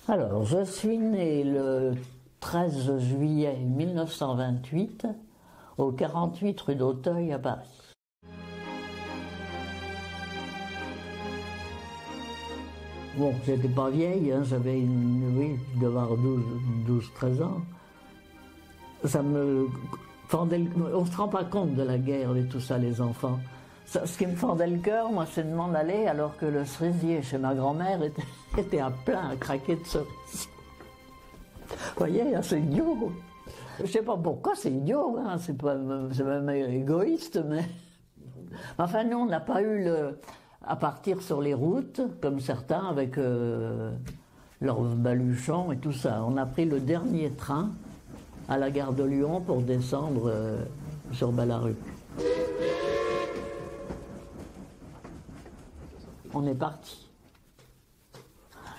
Alors, je suis né le 13 juillet 1928 au 48 rue d'Auteuil à Paris. Bon, j'étais pas vieille, hein, j'avais oui, je devais avoir 12-13 ans. Ça me fendait on se rend pas compte de la guerre et tout ça, les enfants. Ce qui me fendait le cœur, moi, c'est de m'en aller alors que le cerisier chez ma grand-mère était à plein, à craquer de cerises. Vous voyez, hein, c'est idiot. Je sais pas pourquoi c'est idiot, hein, c'est même égoïste, mais... Enfin, nous, on n'a pas eu à partir sur les routes, comme certains, avec leurs baluchons et tout ça. On a pris le dernier train à la gare de Lyon pour descendre sur Balaruc. On est parti.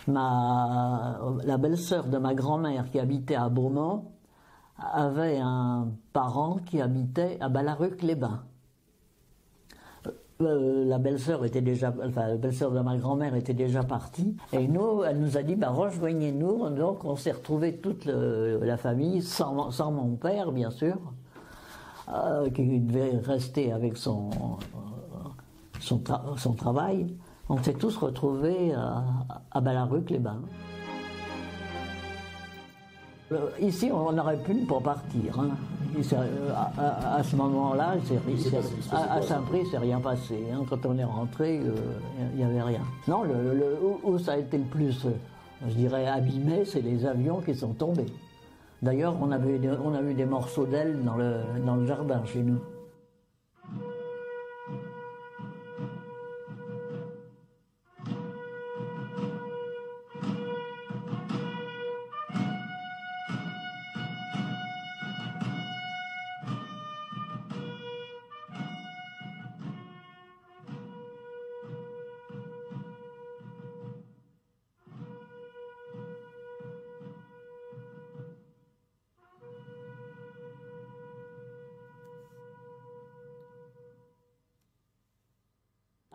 La belle-sœur de ma grand-mère qui habitait à Beaumont avait un parent qui habitait à Balaruc-les-Bains. La belle-sœur la belle-sœur de ma grand-mère était déjà partie, et nous, elle nous a dit, rejoignez-nous. Donc on s'est retrouvés toute la famille, sans mon père, bien sûr, qui devait rester avec son travail. On s'est tous retrouvés à Balaruc-les-Bains. Ici, on aurait pu ne pas partir. Hein. À ce moment-là, à Saint-Prix, il ne s'est rien passé. Hein. Quand on est rentré, il n'y avait rien. Non, où ça a été le plus, je dirais, abîmé, c'est les avions qui sont tombés. D'ailleurs, on a vu des morceaux d'ailes dans le jardin chez nous.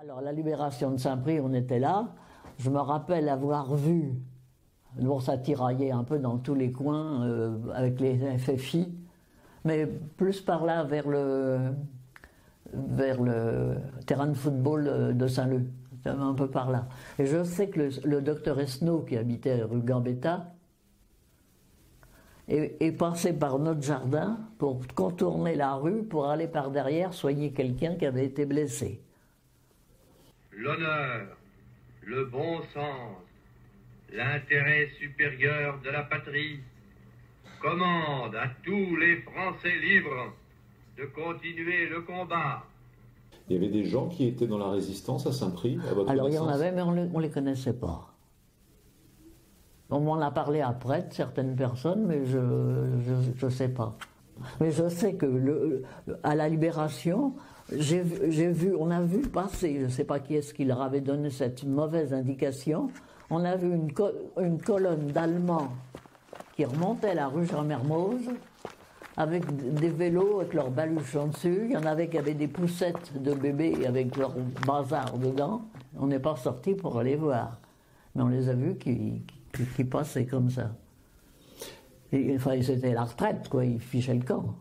Alors, la libération de Saint-Prix, on était là. Je me rappelle avoir vu, bon, ça tiraillait un peu dans tous les coins avec les FFI, mais plus par là vers le terrain de football de Saint-Leu, un peu par là. Et je sais que le docteur Esnault, qui habitait rue Gambetta, est passé par notre jardin pour contourner la rue, pour aller par derrière soigner quelqu'un qui avait été blessé. L'honneur, le bon sens, l'intérêt supérieur de la patrie commandent à tous les Français libres de continuer le combat. Il y avait des gens qui étaient dans la résistance à Saint-Prix, à votre Alors il y connaissance? en avait, mais on ne les connaissait pas. On m'en a parlé après de certaines personnes, mais je sais pas. Mais je sais que à la Libération, on a vu passer, je ne sais pas qui est-ce qui leur avait donné cette mauvaise indication, on a vu une colonne d'Allemands qui remontait la rue Jean-Mermoz avec des vélos avec leurs baluchons dessus. Il y en avait qui avaient des poussettes de bébés avec leur bazar dedans. On n'est pas sortis pour aller voir, mais on les a vus qui passaient comme ça. Enfin, c'était la retraite, quoi, ils fichaient le camp.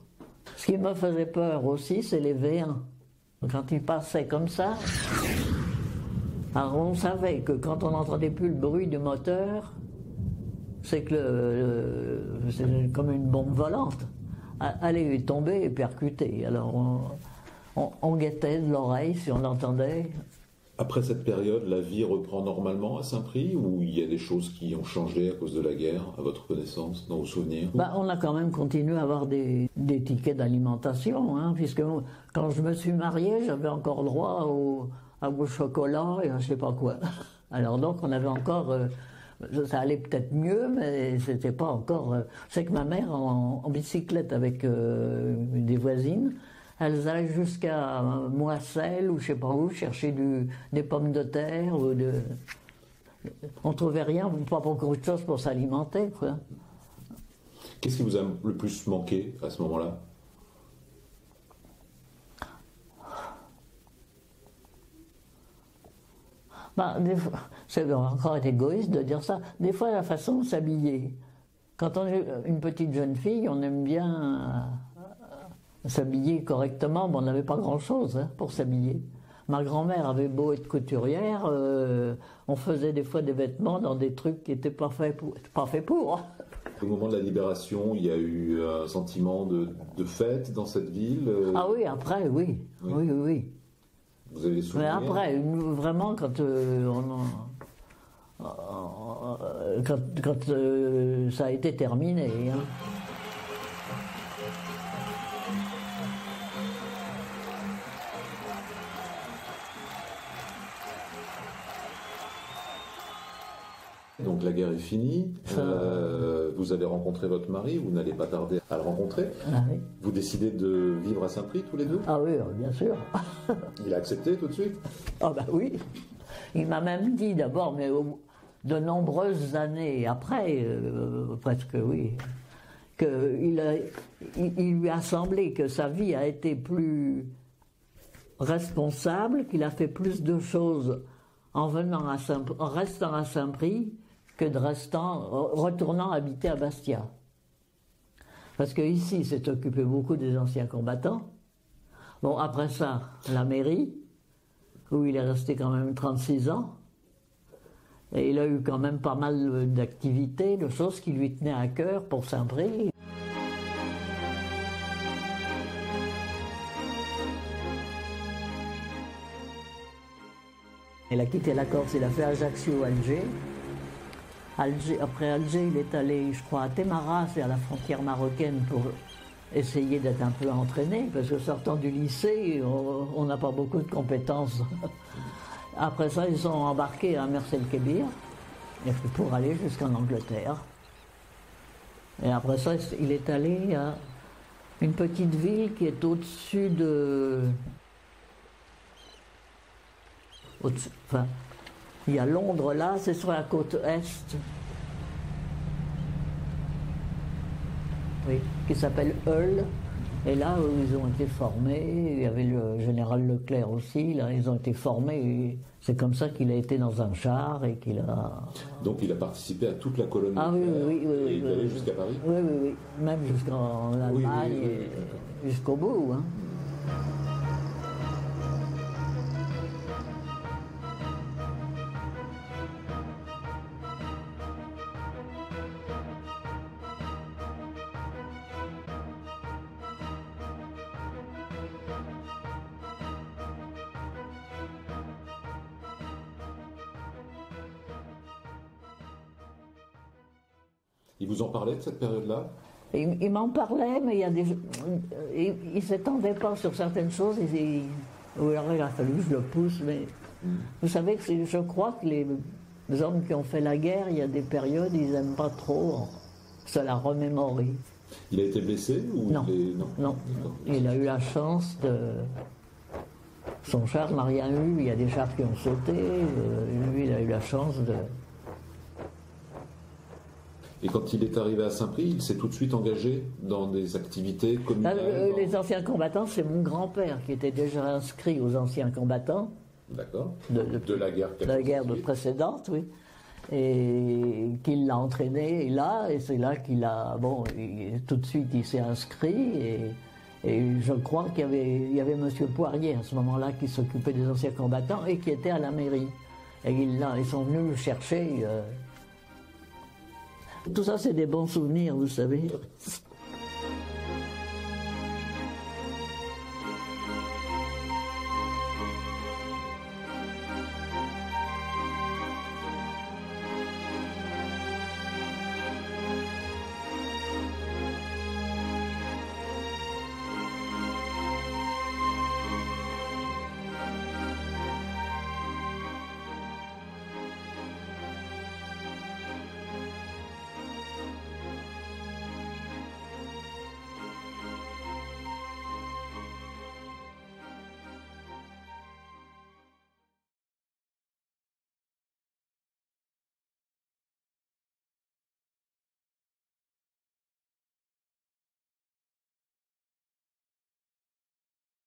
Ce qui me faisait peur aussi, c'est les V1. Quand ils passaient comme ça, alors on savait que quand on n'entendait plus le bruit du moteur, c'est que c'est comme une bombe volante. Allait tomber et percuter. Alors on guettait de l'oreille si on l'entendait. Après cette période, la vie reprend normalement à Saint-Prix, ou il y a des choses qui ont changé à cause de la guerre, à votre connaissance, dans vos souvenirs? On a quand même continué à avoir des tickets d'alimentation, hein, puisque quand je me suis marié, j'avais encore droit au chocolat et à je sais pas quoi. Alors donc on avait encore... ça allait peut-être mieux, mais c'était pas encore... Je sais que ma mère, en bicyclette avec des voisines, elles allaient jusqu'à Moisselles ou je sais pas où, chercher des pommes de terre. On trouvait rien, pas beaucoup de choses pour s'alimenter, quoi. Qu'est-ce qui vous a le plus manqué à ce moment-là? C'est encore égoïste de dire ça. Des fois, la façon de s'habiller. Quand on est une petite jeune fille, on aime bien s'habiller correctement, mais on n'avait pas grand-chose pour s'habiller. Ma grand-mère avait beau être couturière, on faisait des fois des vêtements dans des trucs qui n'étaient pas faits pour. Au moment de la libération, il y a eu un sentiment de fête dans cette ville. Ah oui, après, oui. Oui. Vous avez des souvenirs? Mais après, vraiment, quand ça a été terminé. Hein. Donc la guerre est finie, vous allez rencontrer votre mari, vous n'allez pas tarder à le rencontrer. Ah oui. Vous décidez de vivre à Saint-Prix tous les deux? Ah oui, bien sûr. Il a accepté tout de suite? Ah ben oui. Il m'a même dit d'abord, mais de nombreuses années après, presque oui, qu'il lui a semblé que sa vie a été plus responsable, qu'il a fait plus de choses en restant à Saint-Prix que de retournant habiter à Bastia. Parce qu'ici, il s'est occupé beaucoup des anciens combattants. Bon, après ça, la mairie, où il est resté quand même 36 ans. Et il a eu quand même pas mal d'activités, de choses qui lui tenaient à cœur pour Saint-Prix. Il a quitté la Corse, il a fait Ajaccio-Alger. Après Alger, il est allé, je crois, à Témara, c'est à la frontière marocaine, pour essayer d'être un peu entraîné, parce que sortant du lycée, on n'a pas beaucoup de compétences. Après ça, ils sont embarqués à Mers-el-Kébir pour aller jusqu'en Angleterre. Et après ça, il est allé à une petite ville qui est au-dessus de... Enfin, il y a Londres là, c'est sur la côte est. Oui, qui s'appelle Hull. Et là où ils ont été formés, il y avait le général Leclerc aussi, là ils ont été formés. C'est comme ça qu'il a été dans un char et qu'il a... Donc il a participé à toute la colonie. Ah oui, et il est allé jusqu'à Paris? Oui, même jusqu'en Allemagne, et jusqu'au bout. Hein. Il vous en parlait de cette période-là? Il m'en parlait, mais il ne s'étendait pas sur certaines choses. Alors il a fallu que je le pousse. Mais vous savez, je crois que les hommes qui ont fait la guerre, il y a des périodes, ils n'aiment pas trop se la remémorer. Il a été blessé ou Non. Non. Il a eu la chance de... Son char n'a rien eu, il y a des chars qui ont sauté. Lui, il a eu la chance de... Et quand il est arrivé à Saint-Prix, il s'est tout de suite engagé dans des activités communales? Les anciens combattants, c'est mon grand-père qui était déjà inscrit aux anciens combattants. D'accord. De la guerre. De la guerre précédente, oui. Et qu'il l'a entraîné là, et c'est là qu'il a... Bon, tout de suite, il s'est inscrit, et je crois qu'il y avait M. Poirier à ce moment-là qui s'occupait des anciens combattants et qui était à la mairie. Et ils sont venus le chercher... Tout ça, c'est des bons souvenirs, vous savez.